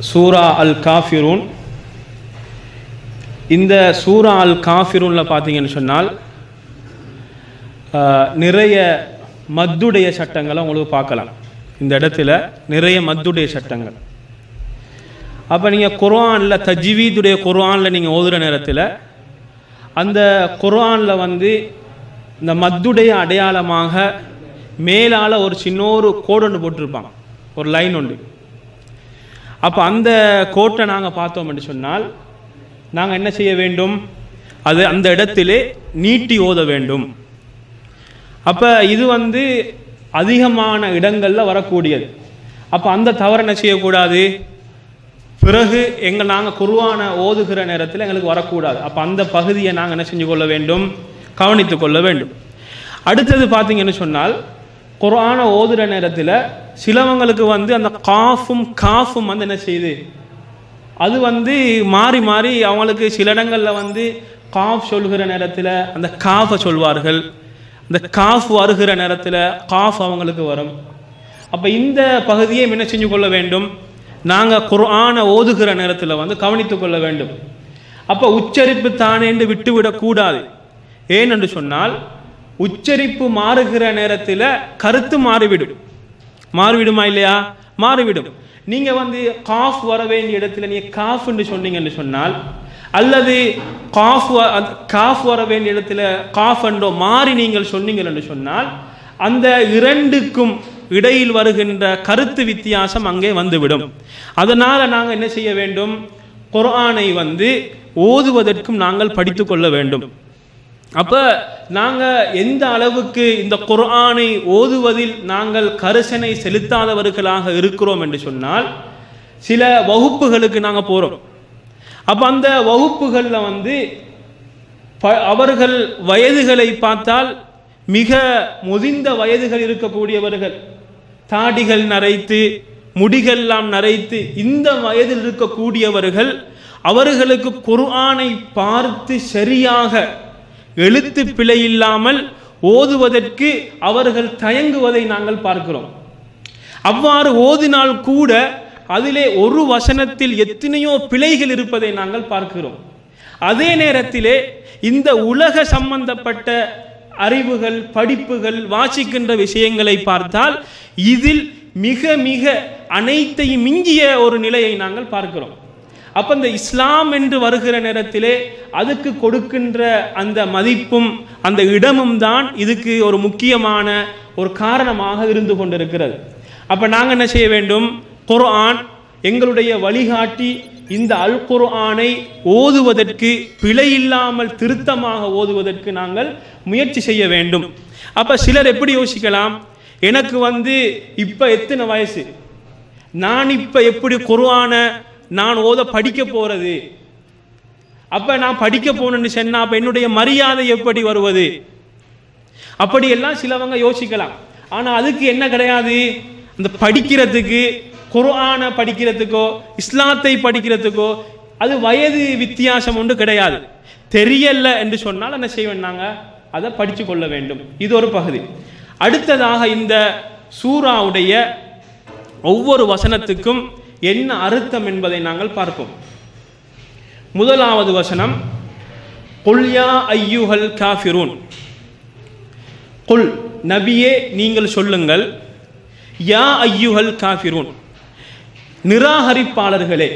சூரா அல் காஃபிரூன். இந்த சூரா அல் காஃபிரூனில் பார்த்தீங்கன்னு சொன்னால் நிறைய மத்துடைய சட்டங்களை உங்களுக்கு பார்க்கலாம். இந்த இடத்துல நிறைய மத்துடைய சட்டங்கள். அப்போ நீங்கள் குர்ஆனில் தஜ்வீதுடைய குர்ஆனில் நீங்கள் ஓதுகிற நேரத்தில் அந்த குர்ஆனில் வந்து இந்த மத்துடைய அடையாளமாக மேலால் ஒரு சின்ன ஒரு கோடு ஒன்று போட்டிருப்பாங்க, ஒரு லைன் ஒன்று. அப்போ அந்த கோட்டை நாங்கள் பார்த்தோம்னு சொன்னால் நாங்கள் என்ன செய்ய வேண்டும், அது அந்த இடத்திலே நீட்டி ஓத வேண்டும். அப்போ இது வந்து அதிகமான இடங்களில் வரக்கூடியது. அப்போ அந்த தவறு என்ன செய்யக்கூடாது, பிறகு நாங்கள் குர்ஆனை ஓதுகிற நேரத்தில் எங்களுக்கு வரக்கூடாது. அப்போ அந்த பகுதியை நாங்கள் என்ன செஞ்சு கொள்ள வேண்டும், கவனித்து கொள்ள வேண்டும். அடுத்தது பார்த்தீங்கன்னு சொன்னால் குர்ஆனை ஓதுகிற நேரத்தில் சிலவங்களுக்கு வந்து அந்த காஃபும் வந்து என்ன செய்யுது, அது வந்து மாறி மாறி அவங்களுக்கு சில இடங்களில் வந்து காஃப் சொல்கிற நேரத்தில் அந்த காஃபை சொல்வார்கள், இந்த காஃப் வருகிற நேரத்தில் காஃப் அவங்களுக்கு வரும். அப்போ இந்த பகுதியை என்ன செஞ்சு கொள்ள வேண்டும், நாங்கள் குர்ஆனை ஓதுகிற நேரத்தில் வந்து கவனித்து கொள்ள வேண்டும். அப்போ உச்சரிப்பு தானே என்று விட்டுவிடக்கூடாது. ஏனென்று சொன்னால் உச்சரிப்பு மாறுகிற நேரத்தில் கருத்து மாறிவிடுமா இல்லையா, மாறிவிடும். நீங்கள் வந்து காஃப் வர வேண்டிய இடத்துல நீங்கள் காஃப் என்று சொன்னீங்கன்னு சொன்னால், அல்லது காஃப் வர வேண்டிய இடத்துல காஃப் என்றோ மாறி நீங்கள் சொன்னீங்கள் என்று சொன்னால் அந்த இரண்டுக்கும் இடையில் வருகின்ற கருத்து வித்தியாசம் அங்கே வந்துவிடும். அதனால் நாங்கள் என்ன செய்ய வேண்டும், குர்ஆனை வந்து ஓதுவதற்கும் நாங்கள் படித்து கொள்ள வேண்டும். அப்போ நாங்கள் எந்த அளவுக்கு இந்த குர்ஆனை ஓதுவதில் நாங்கள் கரிசனை செலுத்தாதவர்களாக இருக்கிறோம் என்று சொன்னால், சில வகுப்புகளுக்கு நாங்கள் போகிறோம். அப்போ அந்த வகுப்புகளில் வந்து அவர்கள் வயதுகளை பார்த்தால் மிக முதிர்ந்த வயதுகள் இருக்கக்கூடியவர்கள், தாடிகள் நரைத்து முடிகள்லாம் நரைத்து இந்த வயதில் இருக்கக்கூடியவர்கள், அவர்களுக்கு குர்ஆனை பார்த்து சரியாக எழுத்து பிழை இல்லாமல் ஓதுவதற்கு அவர்கள் தயங்குவதை நாங்கள் பார்க்கிறோம். அவ்வாறு ஓதினால் கூட அதிலே ஒரு வசனத்தில் எத்தனையோ பிழைகள் இருப்பதை நாங்கள் பார்க்கிறோம். அதே நேரத்திலே இந்த உலக சம்பந்தப்பட்ட அறிவுகள், படிப்புகள், வாசிக்கின்ற விஷயங்களை பார்த்தால் இதில் மிக மிக அனைத்தையும் மிஞ்சிய ஒரு நிலையை நாங்கள் பார்க்கிறோம். அப்போ இந்த இஸ்லாம் என்று வருகிற நேரத்திலே அதுக்கு கொடுக்கின்ற அந்த மதிப்பும் அந்த இடமும் தான் இதுக்கு ஒரு முக்கியமான ஒரு காரணமாக இருந்து கொண்டிருக்கிறது. அப்போ நாங்கள் என்ன செய்ய வேண்டும், குர்ஆன் எங்களுடைய வழிகாட்டி, இந்த அல் குர்ஆனை ஓதுவதற்கு பிழை இல்லாமல் திருத்தமாக ஓதுவதற்கு நாங்கள் முயற்சி செய்ய வேண்டும். அப்போ சிலர் எப்படி யோசிக்கலாம், எனக்கு வந்து இப்போ எத்தனை வயசு, நான் இப்போ எப்படி குர்ஆனை நான் படிக்க போகிறது, அப்போ நான் படிக்க போகணுன்னு சொன்னால் அப்போ என்னுடைய மரியாதை எப்படி வருவது, அப்படியெல்லாம் சிலவங்க யோசிக்கலாம். ஆனால் அதுக்கு என்ன கிடையாது, அந்த படிக்கிறதுக்கு, குர்ஆனை படிக்கிறதுக்கோ இஸ்லாத்தை படிக்கிறதுக்கோ அது வயது வித்தியாசம் ஒன்று கிடையாது. தெரியல என்று சொன்னால் என்ன செய்வேன், நாங்கள் அதை படித்து கொள்ள வேண்டும். இது ஒரு பகுதி. அடுத்ததாக இந்த சூராவுடைய ஒவ்வொரு வசனத்துக்கும் என்ன அர்த்தம் என்பதை நாங்கள் பார்ப்போம். முதலாவது வசனம், குல் யா அய்யுஹல் காஃபிரூன், குல் நபியே நீங்கள் சொல்லுங்கள், யா அய்யுஹல் காஃபிரூன் நிராகரிப்பாளர்களே.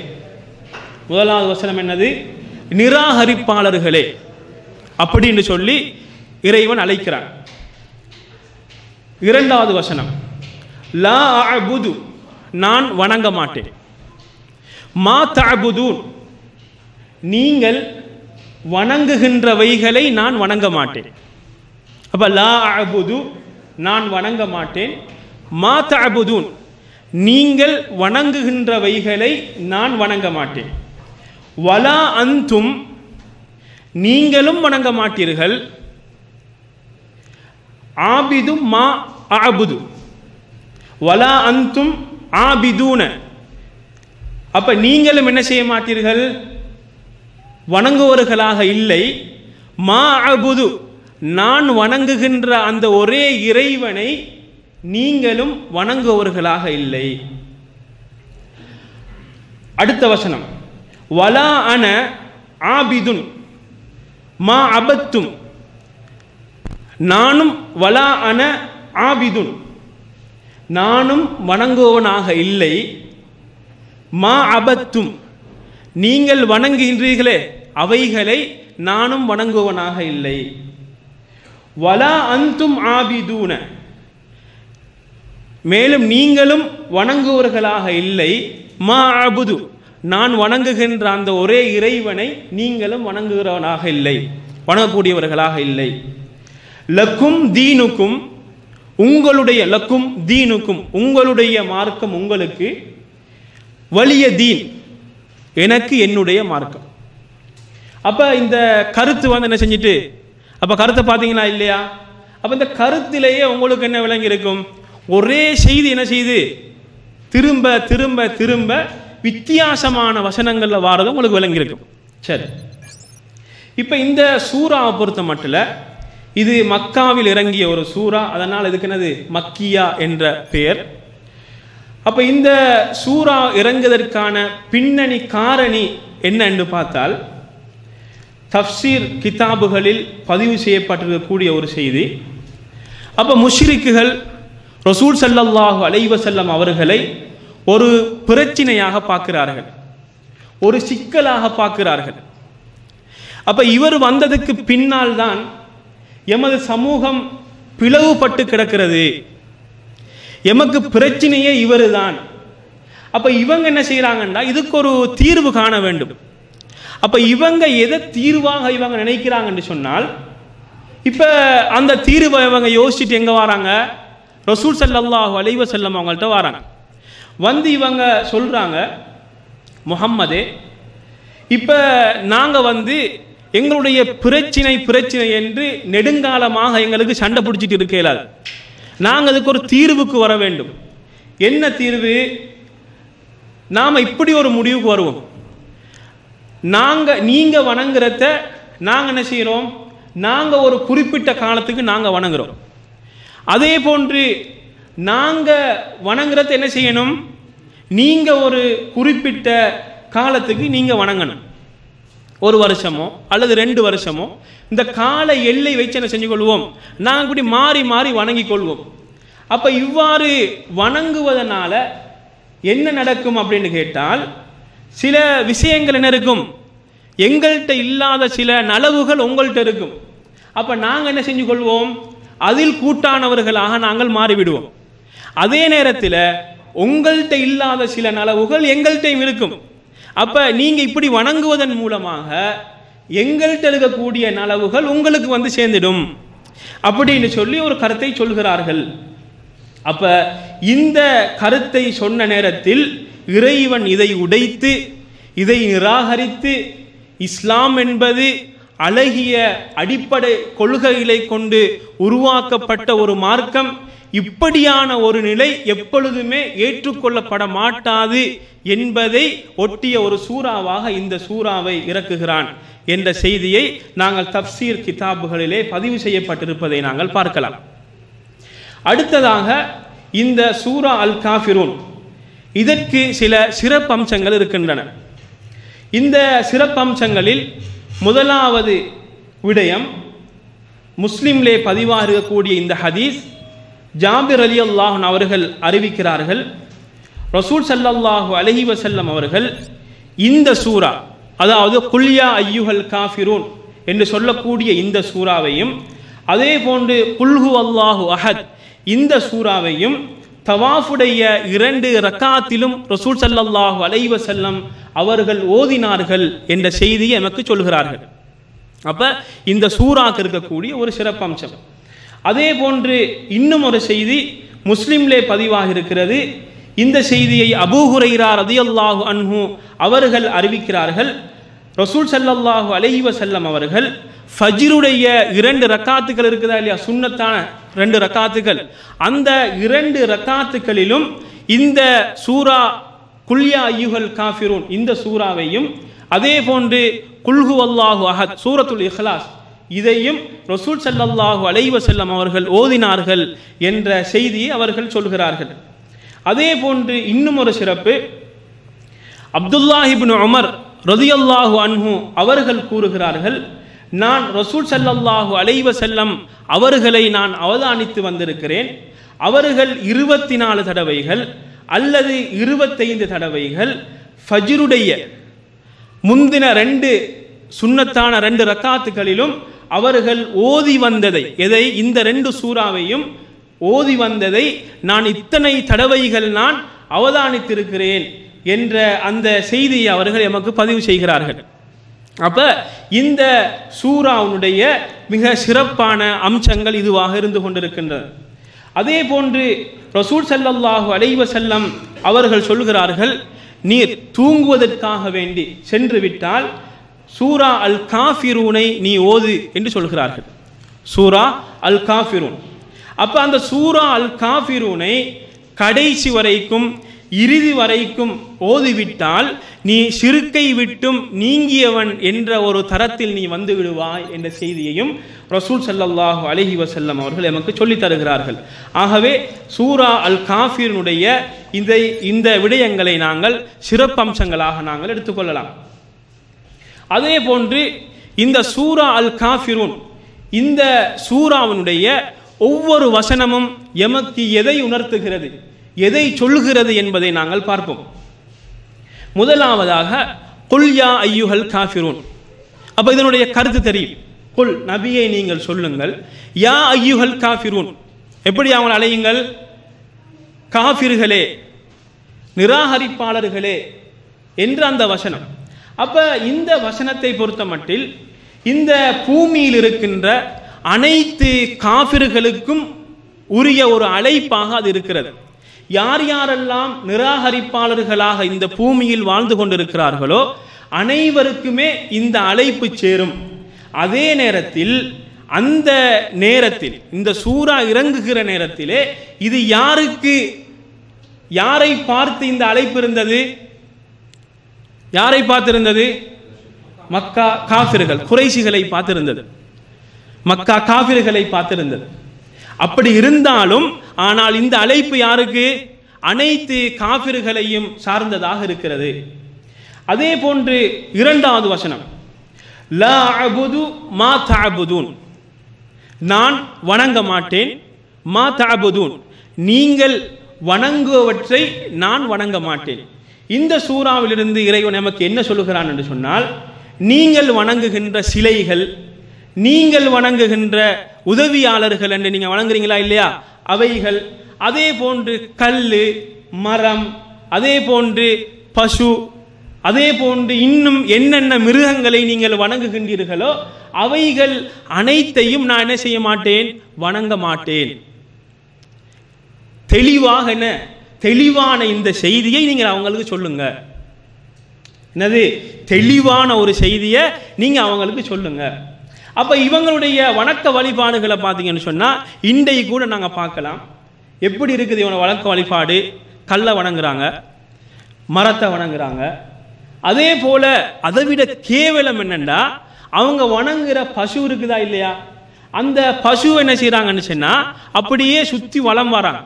முதலாவது வசனம் என்னது, நிராகரிப்பாளர்களே அப்படின்னு சொல்லி இறைவன் அழைக்கிறான். இரண்டாவது வசனம், லா அஅபுது நான் வணங்க மாட்டேன், மா தஅபுதூன் நீங்கள் வணங்குகின்றவைகளை நான் வணங்க மாட்டேன். அப்ப லா அஅபுது நான் வணங்க மாட்டேன், மா தஅபுதூன் நீங்கள் வணங்குகின்றவைகளை நான் வணங்க மாட்டேன், வலா அந்தும் நீங்களும் வணங்க மாட்டீர்கள், ஆபிதும் மா அஅபுது வலா அந்தும் ஆபிதூன அப்ப நீங்களும் என்ன செய்ய மாட்டீர்கள், வணங்குவவர்களாக இல்லை, மா அஅபுது நான் வணங்குகின்ற அந்த ஒரே இறைவனை நீங்களும் வணங்குவவர்களாக இல்லை. அடுத்த வசனம், வலா அன ஆபிதுன் மா அபத்தும், நானும் வலா அன ஆபிதுன், நானும் வணங்குவவனாக இல்லை, மா அபத்தும், நீங்கள் வணங்குகின்றீர்களே அவைகளை நானும் வணங்குவனாக இல்லை, வலா அந்தும் ஆபிதூன, மேலும் நீங்களும் வணங்குவவர்களாக இல்லை, மா அபுது, நான் வணங்குகின்ற அந்த ஒரே இறைவனை நீங்களும் வணங்குகிறவனாக இல்லை, வணங்கக்கூடியவர்களாக இல்லை. லக்கும் தீனுக்கும், உங்களுடைய, லக்கும் தீனுக்கும், உங்களுடைய மார்க்கம் உங்களுக்கு, வலிய தீன், எனக்கு என்னுடைய மார்க்கம். அப்ப இந்த கருத்து வந்து என்ன செஞ்சுட்டு, அப்ப கருத்தை பார்த்தீங்களா இல்லையா? அப்ப இந்த கருத்திலேயே உங்களுக்கு என்ன விளங்கி இருக்கும்? ஒரே செய்தி என்ன செய்து திரும்ப திரும்ப திரும்ப வித்தியாசமான வசனங்கள்ல வாரது உங்களுக்கு விளங்கி இருக்கும். சரி, இப்ப இந்த சூறாவை பொறுத்த மட்டும் இது மக்காவில் இறங்கிய ஒரு சூறா, அதனால் இதுக்கு என்னது மக்கியா என்ற பெயர். அப்ப இந்த சூறா இறங்குவதற்கான பின்னணி காரணி என்ன என்று பார்த்தால், தஃப்சீர் கிதாபுகளில் பதிவு செய்யப்பட்டிருக்கக்கூடிய ஒரு செய்தி. அப்ப முஷ்ரிக்குகள் ரசூல் ஸல்லல்லாஹு அலைஹி வஸல்லம் அவர்களை ஒரு பிரச்சனையாக பார்க்கிறார்கள், ஒரு சிக்கலாக பார்க்கிறார்கள். அப்ப இவர் வந்ததுக்கு பின்னால் தான் எமது சமூகம் பிளவுபட்டு கிடக்கிறது, எமக்கு பிரச்சனையே இவர் தான். அப்ப இவங்க என்ன செய்யறாங்கன்னா இதுக்கு ஒரு தீர்வு காண வேண்டும். அப்ப இவங்க எதை தீர்வாக இவங்க நினைக்கிறாங்கன்னு சொன்னால், இப்ப அந்த தீர்வை இவங்க யோசிச்சுட்டு எங்க வராங்க? ரசூல் ஸல்லல்லாஹு அலைஹி வஸல்லம் அவங்கள்ட்ட வராங்க. வந்து இவங்க சொல்றாங்க, முஹம்மதே, இப்ப நாங்க வந்து எங்களுடைய பிரச்சனை என்று நெடுங்காலமாக எங்களுக்கு சண்டை பிடிச்சிட்டு இருக்கலாது, நாங்கள் அதுக்கு ஒரு தீர்வுக்கு வர வேண்டும். என்ன தீர்வு? நாம இப்படி ஒரு முடிவுக்கு வருவோம். நீங்க வணங்குறத நாங்க என்ன செய்யறோம்? நாங்க ஒரு குறிப்பிட்ட காலத்துக்கு நாங்க வணங்குறோம். அதே போன்று நாங்க வணங்குறத என்ன செய்யணும்? நீங்க ஒரு குறிப்பிட்ட காலத்துக்கு நீங்க வணங்கணும். ஒரு வருஷமோ அல்லது 2 வருஷமோ இந்த கால எல்லை வச்சு என்ன செஞ்சு கொள்வோம்? நாங்கள் இப்படி மாறி மாறி வணங்கி கொள்வோம். அப்ப இவ்வாறு வணங்குவதனால என்ன நடக்கும் அப்படின்னு கேட்டால், சில விஷயங்கள் என்ன இருக்கும்? எங்கள்கிட்ட இல்லாத சில நலவுகள் உங்கள்கிட்ட இருக்கும். அப்ப நாங்கள் என்ன செஞ்சு கொள்வோம்? அதில் கூட்டானவர்களாக நாங்கள் மாறிவிடுவோம். அதே நேரத்தில் உங்கள்கிட்ட இல்லாத சில நலவுகள் எங்கள்கிட்டையும் இருக்கும். அப்ப நீங்க இப்படி வணங்குவதன் மூலமாக எங்கள்கிட்ட இருக்கக்கூடிய நலவுகள் உங்களுக்கு வந்து சேர்ந்துடும் அப்படின்னு சொல்லி ஒரு கருத்தை சொல்கிறார்கள். அப்ப இந்த கருத்தை சொன்ன நேரத்தில் இறைவன் இதை உடைத்து, இதை நிராகரித்து, இஸ்லாம் என்பது அழகிய அடிப்படை கொள்கைகளை கொண்டு உருவாக்கப்பட்ட ஒரு மார்க்கம், இப்படியான ஒரு நிலை எப்பொழுதுமே ஏற்றுக்கொள்ளப்பட மாட்டாது என்பதை ஒட்டிய ஒரு சூறாவாக இந்த சூறாவை இறக்குகிறான் என்ற செய்தியை நாங்கள் தஃப்சீர் கிதாபுகளிலே பதிவு செய்யப்பட்டிருப்பதை நாங்கள் பார்க்கலாம். அடுத்ததாக இந்த சூரா அல் காஃபிரூன், இதற்கு சில சிறப்பம்சங்கள் இருக்கின்றன. இந்த சிறப்பம்சங்களில் முதலாவது விடயம், முஸ்லிம்லே பதிவாக இருக்கக்கூடிய இந்த ஹதீஸ், ஜாபிர் ரலியல்லாஹு அன்ஹு அவர்கள் அறிவிக்கிறார்கள், ரசூல் ஸல்லல்லாஹு அலைஹி வஸல்லம் அவர்கள் இந்த சூரா, அதாவது குல் யா அய்யுஹல் காஃபிரூன் என்று சொல்லக்கூடிய இந்த சூறாவையும், அதே போன்று குல் ஹுவல்லாஹு அஹத் இந்த சூறாவையும் தவாஃபுடைய 2 ரக்காத்திலும் ரசூல் ஸல்லல்லாஹு அலைஹி வஸல்லம் அவர்கள் ஓதினார்கள் என்ற செய்தியை நமக்கு சொல்கிறார்கள். அப்ப இந்த சூறாக்கு இருக்கக்கூடிய ஒரு சிறப்பம்சம். அதே போன்று இன்னும் ஒரு செய்தி முஸ்லிம்லே பதிவாக இருக்கிறது. இந்த செய்தியை அபூ ஹுரைரா ரலியல்லாஹு அன்ஹு அவர்கள் அறிவிக்கிறார்கள். ரசூல் ஸல்லல்லாஹு அலைஹி வஸல்லம் அவர்கள் ஃபஜ்ருடைய 2 ரக்காத்துகள் இருக்குதா இல்லையா, சுன்னத்தான 2 ரக்காத்துகள், அந்த 2 ரக்காத்துகளிலும் இந்த சூரா குல் யா அய்யுஹல் காஃபிரூன் இந்த சூறாவையும், அதே போன்று குல் ஹுவல்லாஹு அஹத் சூரத்துல் இஹ்லாஸ் இதையும் ரசூல் ஸல்லல்லாஹு அலைஹி வஸல்லம் அவர்கள் ஓதினார்கள் என்ற செய்தியை அவர்கள் சொல்கிறார்கள். அதே போன்று இன்னும் ஒரு சிறப்பு, அப்துல்லாஹ் இப்னு உமர் ரலியல்லாஹு அன்ஹு அவர்கள் கூறுகிறார்கள், நான் ரசூல் ஸல்லல்லாஹு அலைஹி வஸல்லம் அவர்களை நான் அவதானித்து வந்திருக்கிறேன். அவர்கள் 24 தடவைகள் அல்லது 25 தடவைகள் ஃபஜ்ருடைய முந்தின 2 சுன்னத்தான 2 ரக்காத்துகளிலும் அவர்கள் ஓதி வந்ததை, எதை, இந்த 2 சூறாவையும் ஓதி வந்ததை நான் இத்தனை தடவைகள் நான் அவதானித்திருக்கிறேன் என்ற அந்த செய்தியை அவர்கள் எமக்கு பதிவு செய்கிறார்கள். அப்ப இந்த சூராவுடைய மிக சிறப்பான அம்சங்கள் இதுவாக இருந்து கொண்டிருக்கின்றன. அதே போன்று ரசூல் ஸல்லல்லாஹு அலைஹி வஸல்லம் அவர்கள் சொல்கிறார்கள், நீர் தூங்குவதற்காக வேண்டி சென்று விட்டால் சூரா அல் காஃபிரூனை நீ ஓது என்று சொல்கிறார்கள். சூரா அல் காஃபிரூன். அப்ப அந்த சூரா அல் காஃபிரூனை கடைசி வரைக்கும் இறுதி வரைக்கும் ஓதிவிட்டால் நீ ஷிர்க்கை விட்டும் நீங்கியவன் என்ற ஒரு தரத்தில் நீ வந்து விடுவாய் என்ற செய்தியையும் ரசூல் ஸல்லல்லாஹு அலைஹி வஸல்லம் அவர்கள் எமக்கு சொல்லித் தருகிறார்கள். ஆகவே சூரா அல் காஃபிரூனுடைய இந்த விடயங்களை நாங்கள் சிறப்பம்சங்களாக நாங்கள் எடுத்துக்கொள்ளலாம். அதே போன்று இந்த சூரா அல் காஃபிரூன், இந்த சூராவினுடைய ஒவ்வொரு வசனமும் எமக்கு எதை உணர்த்துகிறது, எதை சொல்கிறது என்பதை நாங்கள் பார்ப்போம். முதலாவதாக குல் யா ஐயுஹல் காஃபிரூன். அப்ப இதனுடைய கருத்து தெரியும். குல், நபியை நீங்கள் சொல்லுங்கள், யா ஐயுஹல் காஃபிரூன், எப்படி அவங்களை அழையுங்கள், காஃபிர்களே, நிராகரிப்பாளர்களே என்ற அந்த வசனம். அப்ப இந்த வசனத்தை பொறுத்த மட்டில் இந்த பூமியில் இருக்கின்ற அனைத்து காஃபிர்களுக்கும் உரிய ஒரு அழைப்பாக அது இருக்கிறது. யார் யாரெல்லாம் நிராகரிப்பாளர்களாக இந்த பூமியில் வாழ்ந்து கொண்டிருக்கிறார்களோ அனைவருக்குமே இந்த அழைப்பு சேரும். அதே நேரத்தில் அந்த நேரத்தில் இந்த சூரா இறங்குகிற நேரத்திலே இது யாரை பார்த்து இந்த அழைப்பு இருந்தது? யாரை பார்த்திருந்தது? மக்கா காஃபிர்கள், குறைஷிகளை பார்த்திருந்தது, மக்கா காஃபிர்களை பார்த்திருந்தது. அப்படி இருந்தாலும் ஆனால் இந்த அழைப்பு யாருக்கு? அனைத்து காஃபிர்களையும் சார்ந்ததாக இருக்கிறது. அதே போன்று இரண்டாவது வசனம், லா அபுது மா தஅபுதூன், நான் வணங்க மாட்டேன், மா தஅபுதூன், நீங்கள் வணங்குவவற்றை நான் வணங்க மாட்டேன். இந்த சூறாவிலிருந்து இறைவன் நமக்கு என்ன சொல்லுகிறான் என்று சொன்னால், நீங்கள் வணங்குகின்ற சிலைகள், நீங்கள் வணங்குகின்ற உதவியாளர்கள் என்று நீங்க வணங்குறீங்களா இல்லையா, அவைகள், அதே போன்று கல்லு, மரம், அதே போன்று பசு, அதே போன்று இன்னும் என்னென்ன மிருகங்களை நீங்கள் வணங்குகின்றீர்களோ அவைகள் அனைத்தையும் நான் என்ன செய்ய மாட்டேன், வணங்க மாட்டேன். தெளிவாக என்ன, தெளிவான இந்த செய்தியை நீங்கள் அவங்களுக்கு சொல்லுங்க. என்னது? தெளிவான ஒரு செய்தியை நீங்க அவங்களுக்கு சொல்லுங்க. அப்ப இவங்களுடைய வணக்க வழிபாடுகளை பார்த்தீங்கன்னு சொன்னா இன்றைக்கு கூட நாங்க பார்க்கலாம். எப்படி இருக்குது இவங்க வணக்க வழிபாடு? கல்லை வணங்குறாங்க, மரத்தை வணங்குறாங்க. அதே போல அதை விட கேவலம் என்னன்னா, அவங்க வணங்குற பசு இருக்குதா இல்லையா, அந்த பசு என்ன செய்யறாங்கன்னு சொன்னா அப்படியே சுத்தி வலம் வராங்க.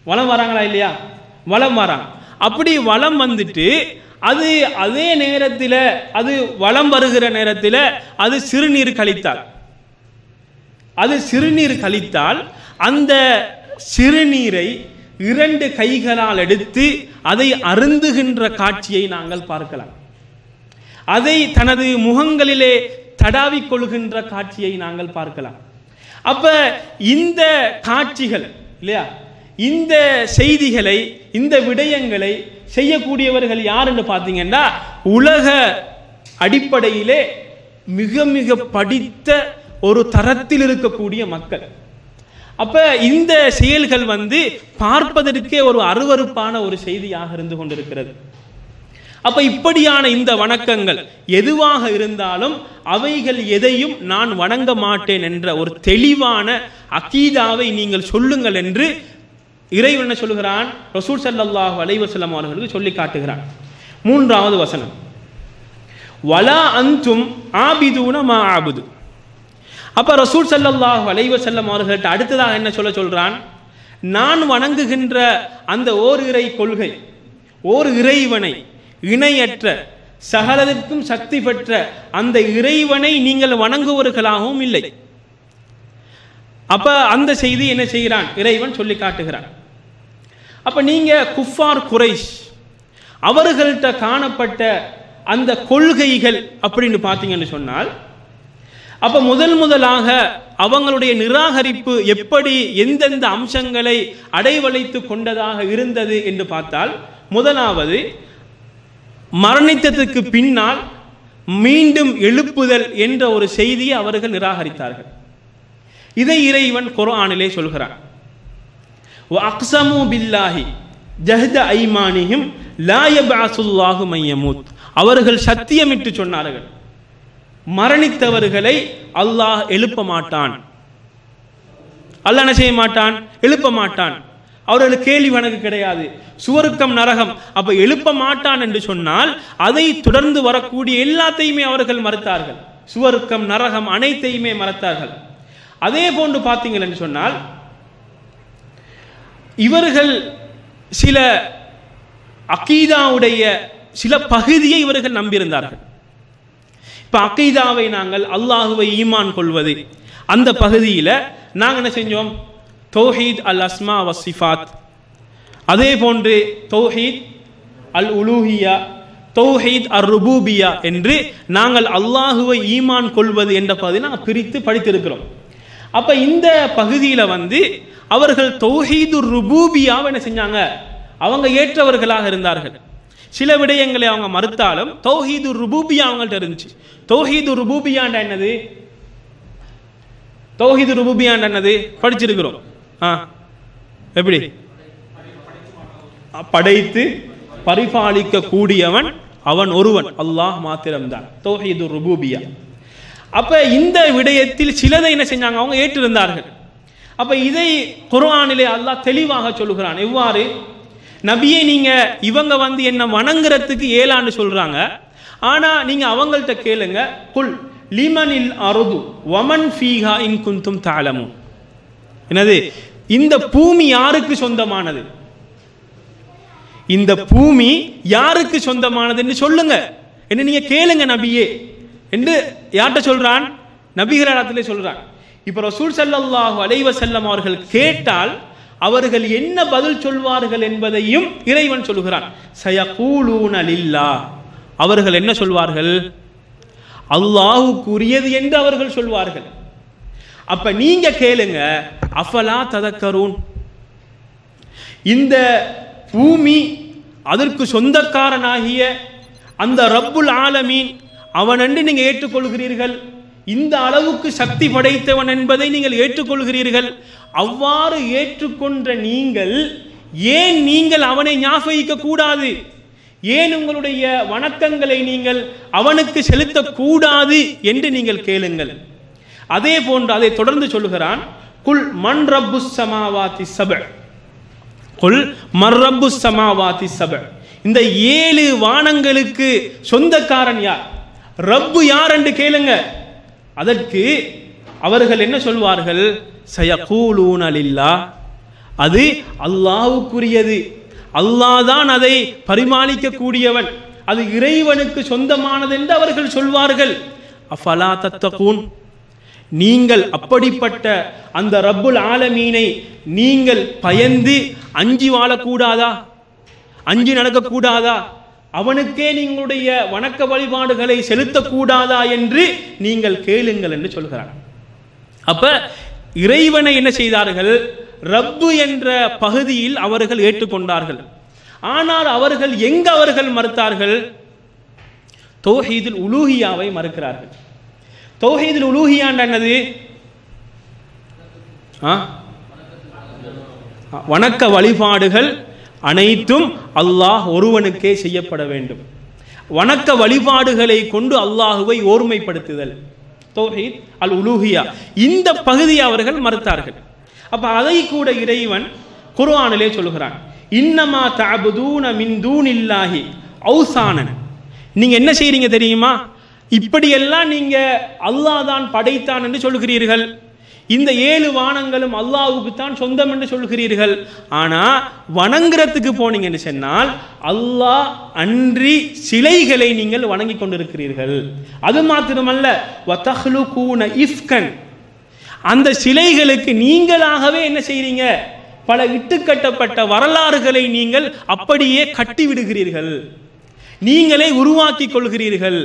வலம் வராங்களா இல்லையா? வலம் வராங்க. அப்படி வலம் வந்துட்டு அது அதே நேரத்தில், அது வலம் வருகிற நேரத்தில் அது சிறுநீர் கழித்தால், அது சிறுநீர் கழித்தால் அந்த சிறுநீரை 2 கைகளால் எடுத்து அதை அருந்துகின்ற காட்சியை நாங்கள் பார்க்கலாம். அதை தனது முகங்களிலே தடாவிக் கொள்கின்ற காட்சியை நாங்கள் பார்க்கலாம். அப்ப இந்த காட்சிகள் இல்லையா, இந்த செய்திகளை, இந்த விடயங்களை செய்யக்கூடியவர்கள் யார் என்று பார்த்தீங்கன்னா உலக அடிப்படையிலே மிக மிக படித்த ஒரு தரத்தில் இருக்கக்கூடிய மக்கள். அப்ப இந்த செயல்கள் பார்ப்பதற்கே ஒரு அருவருப்பான ஒரு செய்தியாக இருந்து கொண்டிருக்கிறது. அப்ப இப்படியான இந்த வணக்கங்கள் எதுவாக இருந்தாலும் அவைகள் எதையும் நான் வணங்க மாட்டேன் என்ற ஒரு தெளிவான அகீதாவை நீங்கள் சொல்லுங்கள் என்று இறைவன் என்ன சொல்லுகிறான்? ரசூல் ஸல்லல்லாஹு அலைஹி வஸல்லம் அவர்களுக்கு சொல்லி காட்டுகிறான். மூன்றாவது வசனம், வலா அன்தும் ஆபிதூன மா ஆபுது. அப்ப ரசூல் ஸல்லல்லாஹு அலைஹி வஸல்லம் அவர்கள்ட்ட அடுத்ததாக என்ன சொல்றான்? நான் வணங்குகின்ற அந்த ஓர் இறை கொள்கை, ஓர் இறைவனை, இணையற்ற சகலத்திற்கும் சக்தி பெற்ற அந்த இறைவனை நீங்கள் வணங்குவவர்களாகவும் இல்லை. அப்ப அந்த செய்தி என்ன செய்கிறான்? இறைவன் சொல்லி காட்டுகிறான். அப்ப நீங்க குஃபார் குரைஷ் அவர்கள்ட்ட காணப்பட்ட அந்த கொள்கைகள் அப்படின்னு பார்த்தீங்கன்னு சொன்னால், அப்ப முதலாக அவங்களுடைய நிராகரிப்பு எப்படி எந்தெந்த அம்சங்களை அடைவழைத்து கொண்டதாக இருந்தது என்று பார்த்தால், முதலாவது மரணித்ததுக்கு பின்னால் மீண்டும் எழுப்புதல் என்ற ஒரு செய்தியை அவர்கள் நிராகரித்தார்கள். இதை இறைவன் குர்ஆனிலே சொல்கிறான். வஅக்ஸமு பில்லாஹி ஜஹத ஐமானிஹிம் லா யபஅஸுல்லாஹு மன் யமூத். அவர்கள் சத்தியமிட்டு சொன்னார்கள், மரணித்தவர்களை அல்லாஹ் எழுப்ப மாட்டான். அல்லாஹ் என்ன செய்ய மாட்டான்? எழுப்ப மாட்டான். அவர்களுக்கு கேள்வி கணக்கு கிடையாது, சுவர்க்கம் நரகம். அப்ப எழுப்ப மாட்டான் என்று சொன்னால் அதை தொடர்ந்து வரக்கூடிய எல்லாத்தையுமே அவர்கள் மறுத்தார்கள். சுவர்க்கம் நரகம் அனைத்தையுமே மறுத்தார்கள். அதே போன்று பார்த்தீங்கள் என்று சொன்னால், இவர்கள் சில அகீதாவுடைய சில பகுதியை இவர்கள் நம்பியிருந்தார்கள். இப்ப அகீதாவை நாங்கள் அல்லாஹுவை ஈமான் கொள்வது, அந்த பகுதியில் நாங்கள் என்ன செஞ்சோம்? தௌஹீத் அல் அஸ்மா வ சிஃபாத், அதே போன்று தௌஹீத் அல் உலூஹியா, தௌஹீத் அர் ருபூபியா என்று நாங்கள் அல்லாஹுவை ஈமான் கொள்வது என்ற பகுதியை நாங்கள் பிரித்து படித்திருக்கிறோம். அப்ப இந்த பகுதியில் அவர்கள் தௌஹீது ருபூபியாவை என்ன செஞ்சாங்க? அவங்க ஏற்றவர்களாக இருந்தார்கள். சில விடயங்களை அவங்க மறுத்தாலும் தௌஹீது ருபூபியா அவங்கள்ட்ட இருந்துச்சு. தௌஹீது ருபூபியாண்டா என்னது? தௌஹீது ருபூபியாண்டா என்னது? படிச்சிருக்கிறோம். எப்படி? படைத்து பரிபாலிக்க கூடியவன் அவன் ஒருவன், அல்லாஹ் மாத்திரம்தான். தௌஹீது ருபூபியா. அப்ப இந்த விடயத்தில் சிலதை என்ன செஞ்சாங்க? அவங்க ஏற்றிருந்தார்கள். அப்ப இதை குர்ஆனிலே அல்லாஹ் தெளிவாக சொல்லுகிறான். எவ்வாறு? நபியே, நீங்க இவங்க என்ன வணங்குறதுக்கு ஏலான்னு சொல்றாங்க, ஆனா நீங்க அவங்கள்ட்ட கேளுங்க, குல் லிமனில் அர்து வமன் ஃபீஹா இன் குன்தும் தஅலமூன். என்னது? இந்த பூமி யாருக்கு சொந்தமானது? இந்த பூமி யாருக்கு சொந்தமானது என்று சொல்லுங்க, என்ன நீங்க கேளுங்க நபியே என்று யார்கிட்ட சொல்றான்? நபிகளிடத்திலே சொல்றான். இப்ப ரசூல் ஸல்லல்லாஹு அலைஹி வஸல்லம் அவர்கள் கேட்டால் அவர்கள் என்ன பதில் சொல்வார்கள் என்பதையும் இறைவன் சொல்கிறான். சயகூலூன லில்லாஹ், அவர்கள் என்ன சொல்வார்கள்? அல்லாஹ்வுக்குரியது என்று அவர்கள் சொல்வார்கள். அப்ப நீங்க கேளுங்க, அஃபலா ததக்கரூன், இந்த பூமி அதற்கு சொந்தக்காரனாகிய அந்த ரப்புல் ஆலமீன் அவனென்று நீங்க ஏற்றுக்கொள்கிறீர்கள், இந்த அளவுக்கு சக்தி படைத்தவன் என்பதை நீங்கள் ஏற்றுக்கொள்கிறீர்கள். அவ்வாறு ஏற்றுக்கொண்ட நீங்கள் ஏன் நீங்கள் அவனை ஞாபகிக்க கூடாது? ஏன் உங்களுடைய வணக்கங்களை நீங்கள் அவனுக்கு செலுத்தக்கூடாது என்று நீங்கள் கேளுங்கள். அதே போன்று அதை தொடர்ந்து சொல்லுகிறான், குல் மன் ரப்புஸ் ஸமாவாதி ஸபஅ, குல் மன் ரப்புஸ் ஸமாவாதி ஸபஅ, இந்த 7 வானங்களுக்கு சொந்தக்காரன் யார், ரப்பு யார் என்று கேளுங்க. அதற்கு அவர்கள் என்ன சொல்வார்கள்? சயகூலூன லில்லாஹ், அது அல்லாஹ்வுக்குரியது, அல்லாஹ் தான் அதை பரிமாளிக்க கூடியவன், அது இறைவனுக்கு சொந்தமானது என்று அவர்கள் சொல்வார்கள். அஃபலா தத்தகூன், நீங்கள் அப்படிப்பட்ட அந்த ரப்புல் ஆலமீனை நீங்கள் பயந்து அஞ்சி வாழக்கூடாதா? அஞ்சி நடக்கக்கூடாதா? அவனுக்கே நீங்களுடைய வணக்க வழிபாடுகளை செலுத்தக்கூடாதா என்று நீங்கள் கேளுங்கள் என்று சொல்கிறார். அப்ப இறைவனை என்ன செய்தார்கள்? ரப்பு என்ற பகுதியில் அவர்கள் ஏற்றுக்கொண்டார்கள். ஆனால் அவர்கள் அவர்கள் மறுத்தார்கள்? தௌஹீதுல் உலூஹியாவை மறுக்கிறார்கள். தௌஹீதுல் உலூஹியான்னா என்னது? வணக்க வழிபாடுகள் அனைத்தும் அல்லாஹ் ஒருவனுக்கே செய்யப்பட வேண்டும். வணக்க வழிபாடுகளை கொண்டு அல்லாஹுவை ஓர்மைப்படுத்துதல், தௌஹீத் அல் உலூஹியா, இந்த பகுதியை அவர்கள் மறுத்தார்கள். அப்ப அதை கூட இறைவன் குர்ஆனிலே சொல்கிறான், இன்னமா தஅபுதூன மின் தூனில்லாஹி ஔசானன், நீங்க என்ன செய்றீங்க தெரியுமா? இப்படியெல்லாம் நீங்க அல்லாஹ் தான் படைத்தான் என்று சொல்கிறீர்கள், இந்த 7 வானங்களும் அல்லாஹ்வுக்கு தான் சொந்தம் என்று சொல்கிறீர்கள். ஆனால் வணங்குறதுக்கு போனீங்கன்னு சொன்னால் அல்லாஹ் அன்றி சிலைகளை நீங்கள் வணங்கி கொண்டிருக்கிறீர்கள். அது மாத்திரமல்ல, வதஹ்லுகூன இஃப்கன், அந்த சிலைகளுக்கு நீங்களாகவே என்ன செய்றீங்க, பல இட்டுக்கட்டப்பட்ட வரலாறுகளை நீங்கள் அப்படியே கட்டி விடுகிறீர்கள், நீங்களே உருவாக்கி கொள்கிறீர்கள்.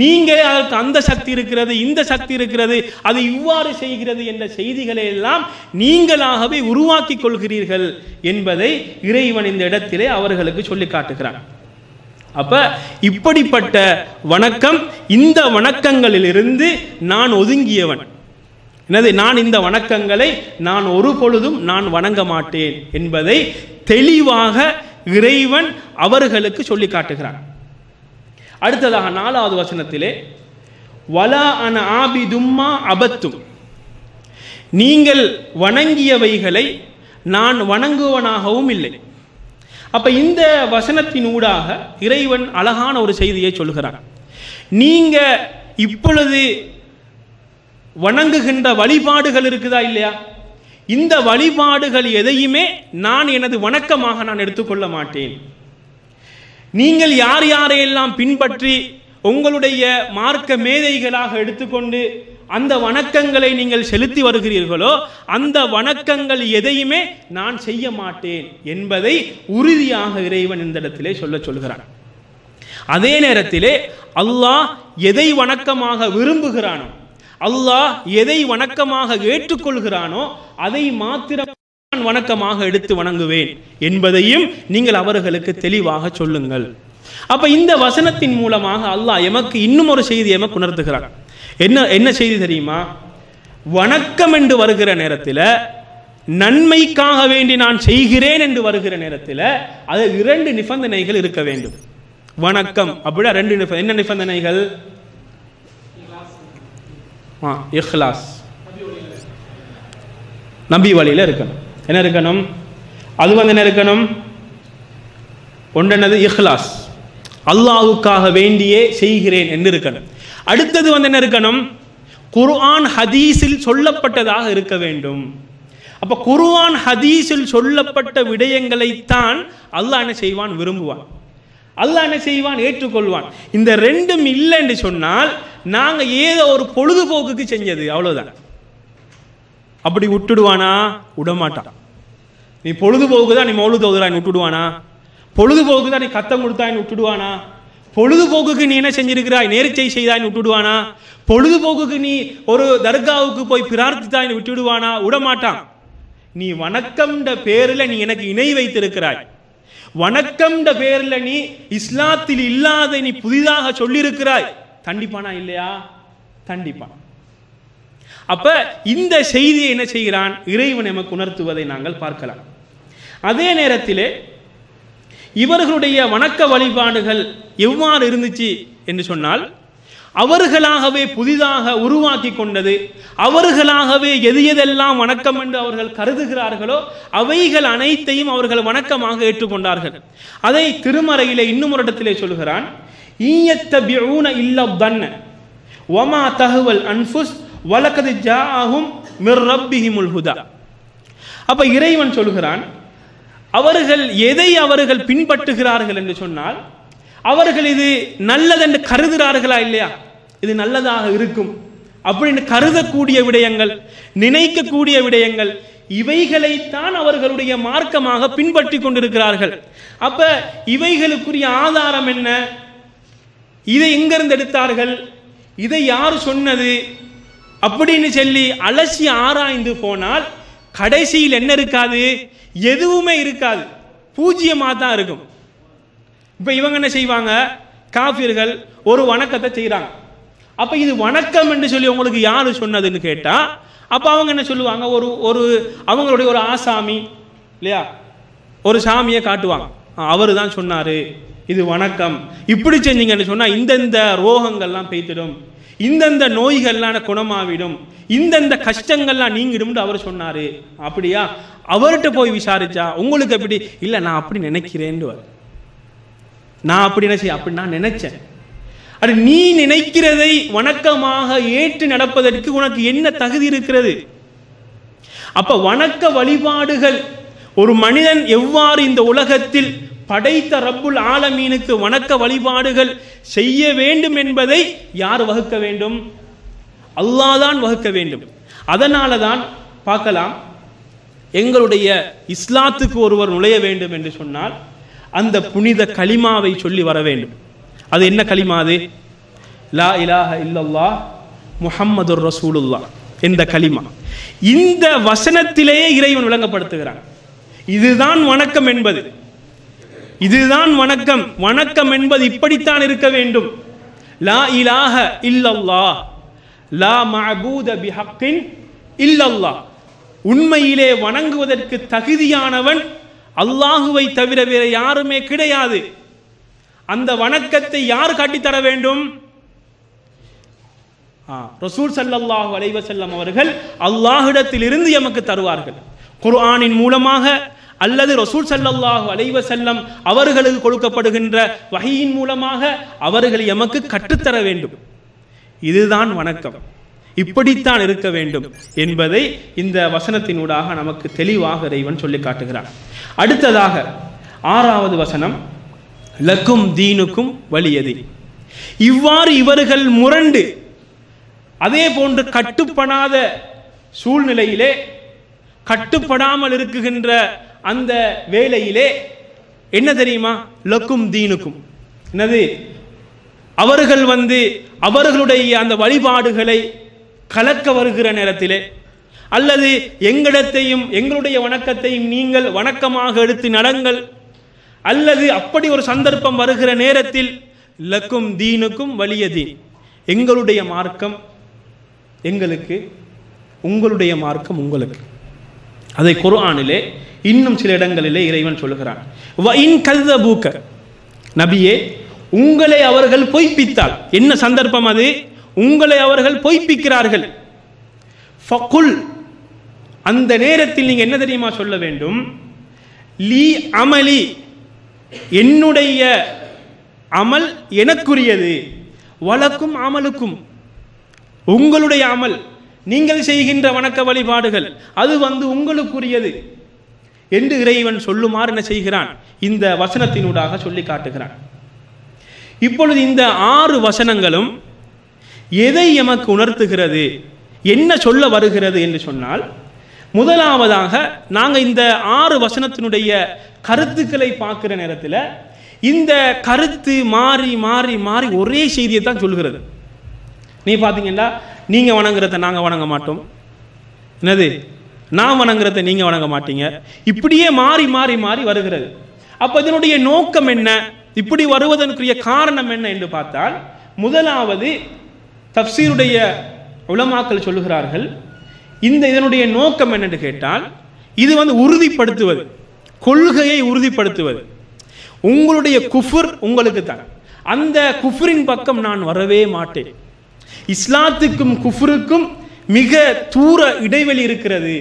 நீங்களே அதற்கு அந்த சக்தி இருக்கிறது, இந்த சக்தி இருக்கிறது, அது இவ்வாறு செய்கிறது என்ற செய்திகளை எல்லாம் நீங்களாகவே உருவாக்கி கொள்கிறீர்கள் என்பதை இறைவன் இந்த இடத்திலே அவர்களுக்கு சொல்லி காட்டுகிறான். அப்ப இப்படிப்பட்ட வணக்கம், இந்த வணக்கங்களிலிருந்து நான் ஒதுங்கியவன். என்னது, நான் இந்த வணக்கங்களை நான் ஒரு பொழுதும் நான் வணங்க மாட்டேன் என்பதை தெளிவாக இறைவன் அவர்களுக்கு சொல்லி காட்டுகிறான். அடுத்ததாக 4வது வசனத்திலே வலா அன ஆபிதும்மா அபத்தும், நீங்கள் வணங்கியவைகளை நான் வணங்குவனாகவும் இல்லை. அப்ப இந்த வசனத்தின் ஊடாக இறைவன் அழகான ஒரு செய்தியை சொல்கிறான். நீங்க இப்பொழுது வணங்குகின்ற வழிபாடுகள் இருக்குதா இல்லையா, இந்த வழிபாடுகள் எதையுமே நான் எனது வணக்கமாக நான் எடுத்துக்கொள்ள மாட்டேன். நீங்கள் யார் யாரையெல்லாம் பின்பற்றி உங்களுடைய மார்க்க மேதைகளாக எடுத்துக்கொண்டு அந்த வணக்கங்களை நீங்கள் செலுத்தி வருகிறீர்களோ அந்த வணக்கங்கள் எதையுமே நான் செய்ய மாட்டேன் என்பதை உறுதியாக இறைவன் இந்த இடத்திலே சொல்கிறான். அதே நேரத்திலே அல்லாஹ் எதை வணக்கமாக விரும்புகிறானோ, அல்லாஹ் எதை வணக்கமாக ஏற்றுக்கொள்கிறானோ அதை மாத்திரம் வணக்கமாக எடுத்து வணங்குவேன் என்பதையும் நீங்கள் அவர்களுக்கு தெளிவாக சொல்லுங்கள். அப்ப இந்த வசனத்தின் மூலமாக அல்லாஹ் எமக்கு இன்னும் ஒரு செய்தி எமக்கு உணர்த்துகிறான். என்ன செய்தி தெரியுமா, வணக்கம் என்று வருகிற நேரத்தில், நன்மைக்காக வேண்டி நான் செய்கிறேன் என்று வருகிற நேரத்தில் அது 2 நிபந்தனைகள் இருக்க வேண்டும். வணக்கம் அப்படின்னா 2 என்ன நிபந்தனைகள்? இஹ்லாஸ், நபி வழியில் இருக்கணும். என்ன இருக்கணும்? அது என்ன இருக்கணும்? ஒன்றென்னது? இஹ்லாஸ், அல்லாஹ்வுக்காக வேண்டியே செய்கிறேன் என்று இருக்கணும். அடுத்தது என்ன இருக்கணும்? குர்ஆன் ஹதீஸில் சொல்லப்பட்டதாக இருக்க வேண்டும். அப்ப குர்ஆன் ஹதீஸில் சொல்லப்பட்ட விடயங்களைத்தான் அல்லாஹ் என்ன செய்வான்? விரும்புவான். அல்லாஹ் என்ன செய்வான்? ஏற்றுக்கொள்வான். இந்த 2ம் இல்லை என்று சொன்னால் நாங்க ஏதோ ஒரு பொழுதுபோக்குக்கு செஞ்சது அவ்வளவுதான். அப்படி விட்டுடுவானா? விடமாட்டான். நீ பொழுதுபோக்கு தான் நீ மௌலூத் ஓதுறான்னு விட்டுடுவானா? பொழுதுபோக்கு தான் நீ கத்தம் கொடுத்தான்னு விட்டுடுவானா? பொழுதுபோக்குக்கு நீ என்ன செஞ்சிருக்கிறாய்? நேர்ச்சை செய்தான்னு விட்டுடுவானா? பொழுதுபோக்குக்கு நீ ஒரு தர்காவுக்கு போய் பிரார்த்தித்தான்னு விட்டுடுவானா? விடமாட்டான். நீ வணக்கம்ன்ற பேரில் நீ எனக்கு இணை வைத்திருக்கிறாய், வணக்கம்ன்ற பேரில் நீ இஸ்லாத்தில் இல்லாத நீ புதிதாக சொல்லியிருக்கிறாய், தண்டிப்பானா இல்லையா? தண்டிப்பான். அப்ப இந்த செய்தியை என்ன செய்கிறான்? இறைவன் எமக்கு உணர்த்துவதை நாங்கள் பார்க்கலாம். அதே நேரத்திலே இவர்களுடைய வணக்க வழிபாடுகள் எவ்வாறு இருந்துச்சு என்று சொன்னால், அவர்களாகவே புதிதாக உருவாக்கி கொண்டது, அவர்களாகவே எது எதெல்லாம் வணக்கம் என்று அவர்கள் கருதுகிறார்களோ அவைகள் அனைத்தையும் அவர்கள் வணக்கமாக ஏற்றுக்கொண்டார்கள். அதை திருமறையிலே இன்னும் ஒரு இடத்திலே சொல்கிறான், இய்யத்தபிஊன இல்லதன்ன வமா தஹவல் அன்ஃபுஸ் வலகத் ஜாஅஹும் மிர் ரப்பிஹிமுல் ஹுதா. அப்ப இறைவன் சொல்கிறான், அவர்கள் எதை அவர்கள் பின்பற்றுகிறார்கள் என்று சொன்னால், அவர்கள் இது நல்லதென்று கருதுகிறார்களா இல்லையா, இது நல்லதாக இருக்கும் அப்படின்னு கருதக்கூடிய விடயங்கள், நினைக்கக்கூடிய விடயங்கள், இவைகளைத்தான் அவர்களுடைய மார்க்கமாக பின்பற்றி கொண்டிருக்கிறார்கள். அப்ப இவைகளுக்குரிய ஆதாரம் என்ன? இதை எங்கிருந்து எடுத்தார்கள், இதை யார் சொன்னது அப்படின்னு சொல்லி அலசி ஆராய்ந்து போனால் கடைசியில் என்ன இருக்காது? எதுவுமே இருக்காது, பூஜ்ஜியமாக தான் இருக்கும். இப்போ இவங்க என்ன செய்வாங்க? காஃபிர்கள் ஒரு வணக்கத்தை செய்கிறாங்க. அப்போ இது வணக்கம் என்று சொல்லி உங்களுக்கு யார் சொன்னதுன்னு கேட்டால், அப்போ அவங்க என்ன சொல்லுவாங்க? ஒரு அவங்களுடைய ஒரு ஆசாமி இல்லையா, ஒரு சாமியை காட்டுவாங்க, அவர் தான் சொன்னார் இது வணக்கம், இப்படி செஞ்சீங்கன்னு சொன்னால் இந்தந்த ரோகங்கள்லாம் பெய்த்திடும், இந்தந்த நோய்கள்லாம் குணமாவிடும், இந்தந்த கஷ்டங்கள்லாம் நீங்கிடும் அவர் சொன்னார். அப்படியா? அவர்கிட்ட போய் விசாரிச்சா உங்களுக்கு எப்படி? இல்லை நான் அப்படி நினைக்கிறேன்னு, நான் அப்படி அப்படி நான் நினைச்சேன். அது நீ நினைக்கிறதை வணக்கமாக ஏற்று நடப்பதற்கு உனக்கு என்ன தகுதி இருக்கிறது? அப்ப வணக்க வழிபாடுகள் ஒரு மனிதன் எவ்வாறு இந்த உலகத்தில் படைத்த ரப்புல் ஆலமீனுக்கு வணக்க வழிபாடுகள் செய்ய வேண்டும் என்பதை யார் வகுக்க வேண்டும்? அல்லாஹ் தான் வகுக்க வேண்டும். அதனால தான் பார்க்கலாம், எங்களுடைய இஸ்லாத்துக்கு ஒருவர் நுழைய வேண்டும் என்று சொன்னால் அந்த புனித கலிமாவை சொல்லி வர வேண்டும். அது என்ன கலிமா? அது லா இலாஹ இல்லல்லாஹ் முஹம்மதுர் ரசூலுல்லாஹ் என்ற கலிமா. இந்த வசனத்திலேயே இறைவன் விளங்கப்படுத்துகிறான். இதுதான் வணக்கம் என்பது, இதுதான் வணக்கம். வணக்கம் என்பது இப்படித்தான் இருக்க வேண்டும். லா இலாஹ இல்லல்லாஹ் லா மஅபூத பிஹக்கின் இல்லல்லாஹ். உண்மையிலே வணங்குவதற்கு தகுதியானவன் அல்லாஹுவை தவிர வேறு யாருமே கிடையாது. அந்த வணக்கத்தை யார் காட்டித்தர வேண்டும்? ரசூல் ஸல்லல்லாஹு அலைஹி வஸல்லம் அவர்கள் அல்லாஹ்விடத்திலிருந்து எமக்கு தருவார்கள். குர்ஆனின் மூலமாக அல்லது ரசூல் ஸல்லல்லாஹு அலைஹி வஸல்லம் அவர்களுக்கு கொடுக்கப்படுகின்ற வஹீயின் மூலமாக அவர்கள் எமக்கு கற்றுத்தர வேண்டும். இதுதான் வணக்கம், இப்படித்தான் இருக்க வேண்டும் என்பதை இந்த வசனத்தினூடாக நமக்கு தெளிவாக இறைவன் சொல்லி காட்டுகிறான். அடுத்ததாக 6வது வசனம், லக்கும் தீனுக்கும் வலியதி. இவ்வாறு இவர்கள் முரண்டு அதே போன்று கட்டுப்படாத சூழ்நிலையிலே, கட்டுப்படாமல் இருக்குகின்ற அந்த வேளையிலே என்ன தெரியுமா? லக்கும் தீனுக்கும் என்னது? அவர்கள் அவர்களுடைய அந்த வழிபாடுகளை கலக்க வருகிற நேரத்திலே, அல்லது எங்களிடத்தையும் எங்களுடைய வணக்கத்தையும் நீங்கள் வணக்கமாக எடுத்து நடங்கள், அல்லது அப்படி ஒரு சந்தர்ப்பம் வருகிற நேரத்தில் லக்கும் தீனுக்கும் வலிய தீன், எங்களுடைய மார்க்கம் எங்களுக்கு, உங்களுடைய மார்க்கம் உங்களுக்கு. அதை குர்ஆனிலே இன்னும் சில இடங்களிலே இறைவன் சொல்லுகிறான். வ இன் கஸபூக, நபியே உங்களை அவர்கள் பொய்ப்பித்தால், என்ன சந்தர்ப்பம் அது? உங்களை அவர்கள் பொய்ப்பிக்கிறார்கள். ஃபகுல், அந்த நேரத்தில் நீங்க என்ன தெரியுமா சொல்ல வேண்டும்? லீ அமலி, என்னுடைய அமல் எனக்குரியது, வலக்கும் அமலுக்கும், உங்களுடைய அமல், நீங்கள் செய்கின்ற வணக்க வழிபாடுகள் அது உங்களுக்குரியது என்று இறைவன் சொல்லுமாறு என்ன செய்கிறான்? இந்த வசனத்தினூடாக சொல்லி காட்டுகிறான். இப்பொழுது இந்த 6 வசனங்களும் எதை எமக்கு உணர்த்துகிறது, என்ன சொல்ல வருகிறது என்று சொன்னால், முதலாவதாக நாங்கள் இந்த 6 வசனத்தினுடைய கருத்துக்களை பார்க்கிற நேரத்தில் இந்த கருத்து மாறி மாறி மாறி ஒரே செய்தியை தான் சொல்கிறது. நீ பார்த்தீங்கன்னா, நீங்கள் வணங்குறத நாங்கள் வணங்க மாட்டோம், என்னது நான் வணங்குறத நீங்கள் வணங்க மாட்டீங்க, இப்படியே மாறி மாறி மாறி வருகிறது. அப்போ இதனுடைய நோக்கம் என்ன, இப்படி வருவதற்குரிய காரணம் என்ன என்று பார்த்தால், முதலாவது தஃப்சீருடைய உலமாக்கள் சொல்லுகிறார்கள், இதனுடைய நோக்கம் என்னென்று கேட்டால், இது உறுதிப்படுத்துவது, கொள்கையை உறுதிப்படுத்துவது. உங்களுடைய குஃபுர் உங்களுக்கு தான், அந்த குஃபுரின் பக்கம் நான் வரவே மாட்டேன். இஸ்லாத்துக்கும் குஃபுருக்கும் மிக தூர இடைவெளி இருக்கிறது,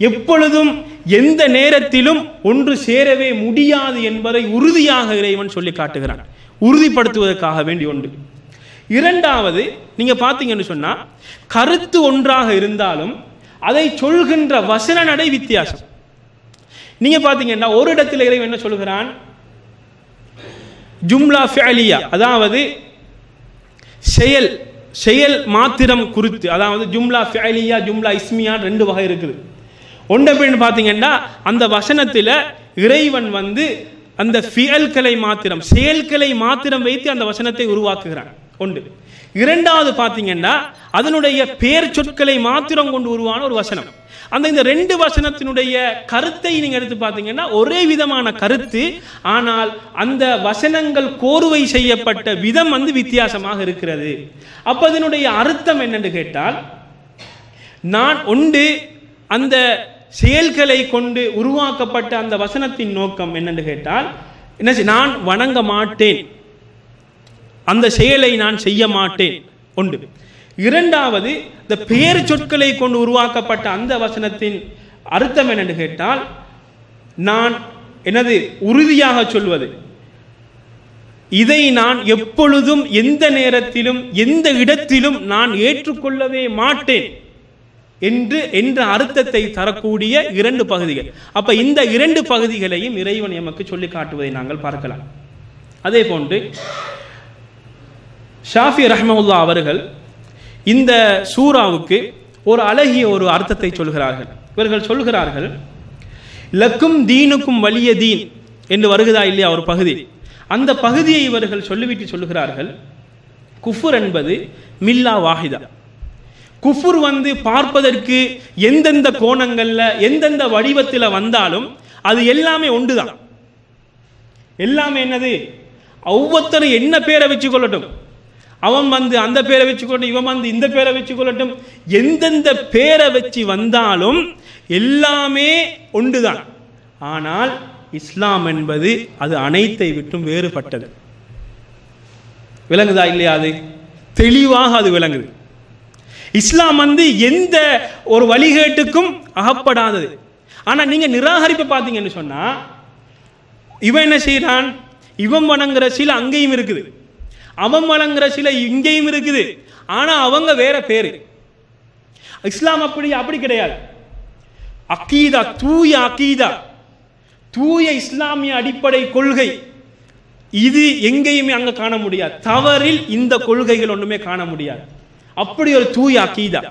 எப்பொழுதும் எந்த நேரத்திலும் ஒன்று சேரவே முடியாது என்பதை உறுதியாக இறைவன் சொல்லி காட்டுகிறான். உறுதிப்படுத்துவதற்காக வேண்டி ஒன்று. இரண்டாவது, நீங்க பார்த்தீங்கன்னு சொன்னா, கருத்து ஒன்றாக இருந்தாலும் அதை சொல்கின்ற வசன நடை வித்தியாசம். நீங்க பார்த்தீங்கன்னா, ஒரு இடத்துல இறைவன் என்ன சொல்கிறான்? ஜும்லா ஃபிஅலியா, அதாவது செயல் மாத்திரம் குறித்து, அதாவது ஜும்லா ஃபிஅலியா ஜும்லா இஸ்மியா 2 வகை இருக்குது. ஒன்று எப்படின்னு பார்த்தீங்கன்னா, அந்த வசனத்தில் இறைவன் அந்த ஃபியல்களை மாத்திரம், செயல்களை மாத்திரம் வைத்து அந்த வசனத்தை உருவாக்குகிறான் ஒன்று. இரண்டாவது பார்த்தீங்கன்னா, அதனுடைய பெயர் சொற்களை மாத்திரம் கொண்டு உருவான ஒரு வசனம். இந்த 2 வசனத்தினுடைய கருத்தை நீங்க எடுத்து பார்த்தீங்கன்னா ஒரே விதமான கருத்து, ஆனால் அந்த வசனங்கள் கோர்வை செய்யப்பட்ட விதம் வித்தியாசமாக இருக்கிறது. அப்ப அதனுடைய அர்த்தம் என்னன்னு கேட்டால், நான் ஒன்று அந்த செயல்களை கொண்டு உருவாக்கப்பட்ட அந்த வசனத்தின் நோக்கம் என்னன்னு கேட்டால், என்ன, நான் வணங்க மாட்டேன், அந்த செயலை நான் செய்ய மாட்டேன் ஒன்று. இரண்டாவது, இந்த பெயர் சொற்களை கொண்டு உருவாக்கப்பட்ட அந்த வசனத்தின் அர்த்தம் என்னன்னு கேட்டால், நான் என்னது உறுதியாக சொல்வது, இதை நான் எப்பொழுதும் எந்த நேரத்திலும் எந்த இடத்திலும் நான் ஏற்றுக்கொள்ளவே மாட்டேன் என்ற அர்த்தத்தை தரக்கூடிய 2 பகுதிகள். அப்ப இந்த 2 பகுதிகளையும் இறைவன் எமக்கு சொல்லி காட்டுவதை நாங்கள் பார்க்கலாம். அதே போன்று ஷாஃபி ரஹ்மத்துல்லாஹ் அவர்கள் இந்த சூராவுக்கு ஒரு அழகிய ஒரு அர்த்தத்தை சொல்கிறார்கள். இவர்கள் சொல்கிறார்கள், லக்கும் தீனுக்கும் வலிய தீன் என்று வருகிறதா இல்லையா ஒரு பகுதி, அந்த பகுதியை இவர்கள் சொல்லிவிட்டு சொல்லுகிறார்கள், குஃபுர் என்பது மில்லா வாஹிதா. குஃபுர் பார்ப்பதற்கு எந்தெந்த கோணங்கள்ல எந்தெந்த வடிவத்தில் வந்தாலும் அது எல்லாமே ஒன்றுதான். எல்லாமே என்னது, ஒவ்வொருத்தரும் என்ன பேரை வச்சு கொள்ளட்டும், அவன் அந்த பேரை வச்சு கொள்ளட்டும், இவன் இந்த பேரை வச்சு கொள்ளட்டும், எந்தெந்த பேரை வச்சு வந்தாலும் எல்லாமே ஒன்றுதான். ஆனால் இஸ்லாம் என்பது அது அனைத்தை விட்டும் வேறுபட்டது. விளங்குதா இல்லையா? அது தெளிவாக அது விளங்குது. இஸ்லாம் எந்த ஒரு வழிகேட்டுக்கும் அகப்படாதது. ஆனா நீங்க நிராகரிப்பை பார்த்தீங்கன்னு சொன்னா, இவன் என்ன செய்யறான், இவன் வணங்குற சில அங்கேயும் இருக்குது, அவன் வணங்குற சில இங்கேயும் இருக்குது, ஆனா அவங்க வேற பேரு. இஸ்லாம் அப்படி கிடையாது. அகீதா, தூய அகீதா, தூய இஸ்லாமிய அடிப்படை கொள்கை, இது எங்கேயுமே அங்க காண முடியாது. தவறில் இந்த கொள்கைகள் ஒன்றுமே காண முடியாது. அப்படி ஒரு தூய அகீதா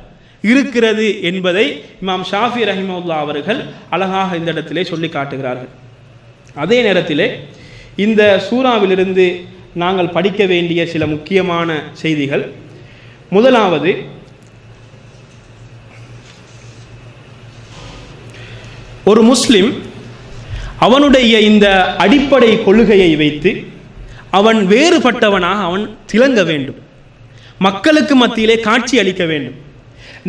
இருக்கிறது என்பதை இமாம் ஷாஃபி ரஹிமத்துல்லாஹ் அவர்கள் அழகாக இந்த இடத்திலே சொல்லி காட்டுகிறார்கள். அதே நேரத்திலே இந்த சூராவிலிருந்து நாங்கள் படிக்க வேண்டிய சில முக்கியமான செய்திகள். முதலாவது, ஒரு முஸ்லிம் அவனுடைய இந்த அடிப்படை கொள்கையை வைத்து அவன் வேறுபட்டவனாக அவன் திளங்க வேண்டும், மக்களுக்கு மத்தியிலே காட்சி அளிக்க வேண்டும்.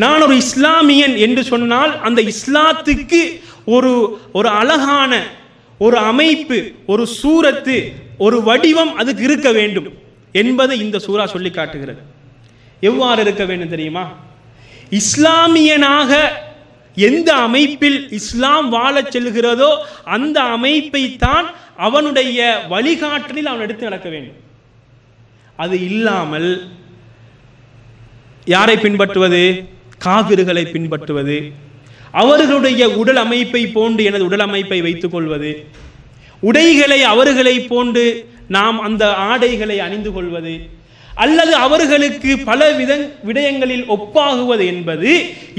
நான் ஒரு இஸ்லாமியன் என்று சொன்னால் அந்த இஸ்லாத்துக்கு ஒரு அழகான ஒரு அமைப்பு, ஒரு சூரத்து, ஒரு வடிவம் அதுக்கு இருக்க வேண்டும் என்பதை இந்த சூரா சொல்லி காட்டுகிறது. எவ்வாறு இருக்க வேண்டும் தெரியுமா? இஸ்லாமியனாக எந்த அமைப்பில் இஸ்லாம் வாழச் செல்கிறதோ அந்த அமைப்பை தான் அவனுடைய வழிகாட்டலில் அவன் எடுத்து நடக்க வேண்டும். அது இல்லாமல் யாரை பின்பற்றுவது? காபிர்களை பின்பற்றுவது, அவர்களுடைய உடல் அமைப்பை போன்று எனது உடல் அமைப்பை வைத்துக் கொள்வது, உடைகளை அவர்களை போன்று நாம் அந்த ஆடைகளை அணிந்து கொள்வது, அல்லது அவர்களுக்கு பல விடயங்களில் ஒப்பாகுவது என்பது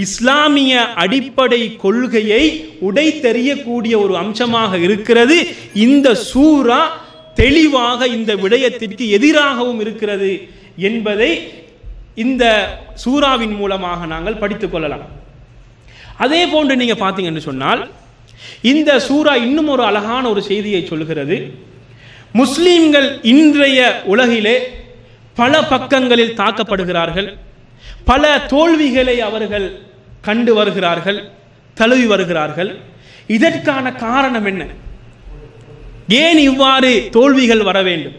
இஸ்லாமிய அடிப்படை கொள்கையை உடைத்தெறியக்கூடிய ஒரு அம்சமாக இருக்கிறது. இந்த சூரா தெளிவாக இந்த விடயத்திற்கு எதிராகவும் இருக்கிறது என்பதை இந்த சூராவின் மூலமாக நாங்கள் படித்துக் கொள்ளலாம். அதே போன்று நீங்க பார்த்தீங்கன்னு சொன்னால் இந்த சூரா இன்னும் ஒரு அழகான ஒரு செய்தியை சொல்கிறது. முஸ்லிம்கள் இன்றைய உலகிலே பல பக்கங்களில் தாக்கப்படுகிறார்கள், பல தோல்விகளை அவர்கள் கண்டு வருகிறார்கள், தழுவி வருகிறார்கள். இதற்கான காரணம் என்ன? ஏன் இவ்வாறு தோல்விகள் வர வேண்டும்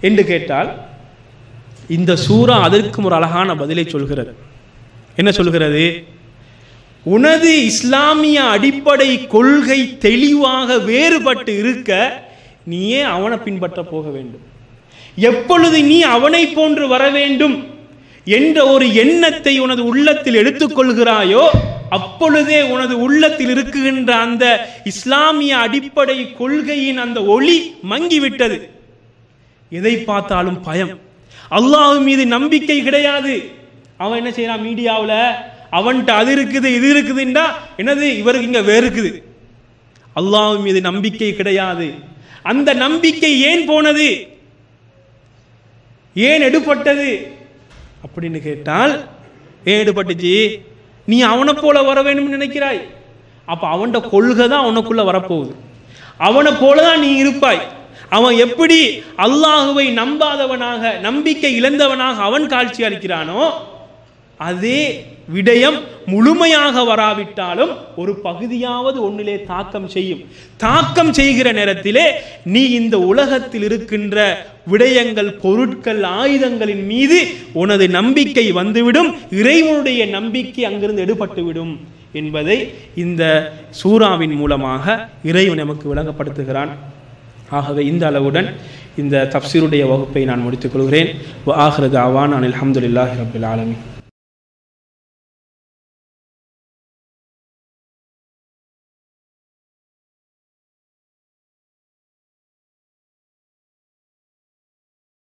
என்று கேட்டால் இந்த சூரா அதற்கும் ஒரு அழகான பதிலை சொல்கிறது. என்ன சொல்கிறது? உனது இஸ்லாமிய அடிப்படை கொள்கை தெளிவாக வேறுபட்டு இருக்க நீயே அவனை பின்பற்ற போக வேண்டும். எப்பொழுது நீ அவனை போன்று வர வேண்டும் என்ற ஒரு எண்ணத்தை உனது உள்ளத்தில் எடுத்துக்கொள்கிறாயோ அப்பொழுதே உனது உள்ளத்தில் இருக்குகின்ற அந்த இஸ்லாமிய அடிப்படை கொள்கையின் அந்த ஒளி மங்கிவிட்டது. எதை பார்த்தாலும் பயம், அல்லாஹ் மீது நம்பிக்கை கிடையாது. அவன் என்ன செய்யறான்? மீடியாவில் அவன்கிட்ட அது இருக்குது இது இருக்குதுன்றா என்னது, இவருக்கு இங்க வேறு இருக்குது. அல்லாஹ் மீது நம்பிக்கை கிடையாது. அந்த நம்பிக்கை ஏன் போனது, ஏன் எடுபட்டது அப்படின்னு கேட்டால், ஏன் எடுபட்டுச்சு? நீ அவனை போல வர வேண்டும் நினைக்கிறாய். அப்ப அவன்கிட்ட கொள்கை தான் உனக்குள்ள வரப்போகுது. அவனை போலதான் நீ இருப்பாய். அவன் எப்படி அல்லாஹுவை நம்பாதவனாக நம்பிக்கை இழந்தவனாக அவன் காட்சி அளிக்கிறானோ அதே விடயம் முழுமையாக வராவிட்டாலும் ஒரு பகுதியாவது ஒன்னிலே தாக்கம் செய்யும். தாக்கம் செய்கிற நேரத்திலே நீ இந்த உலகத்தில் இருக்கின்ற விடயங்கள், பொருட்கள், ஆயுதங்களின் மீது உனது நம்பிக்கை வந்துவிடும், இறைவனுடைய நம்பிக்கை அங்கிருந்து எடுபட்டுவிடும் என்பதை இந்த சூராவின் மூலமாக இறைவன் நமக்கு விளங்கப்படுத்துகிறான். ஆகவே இந்த அளவுடன் இந்த தஃப்சீருடைய வகுப்பை நான் முடித்துக் கொள்கிறேன். வ ஆகிரு தஅவானா அனில் ஹம்துலில்லாஹி ரப்பில் ஆலமீன்.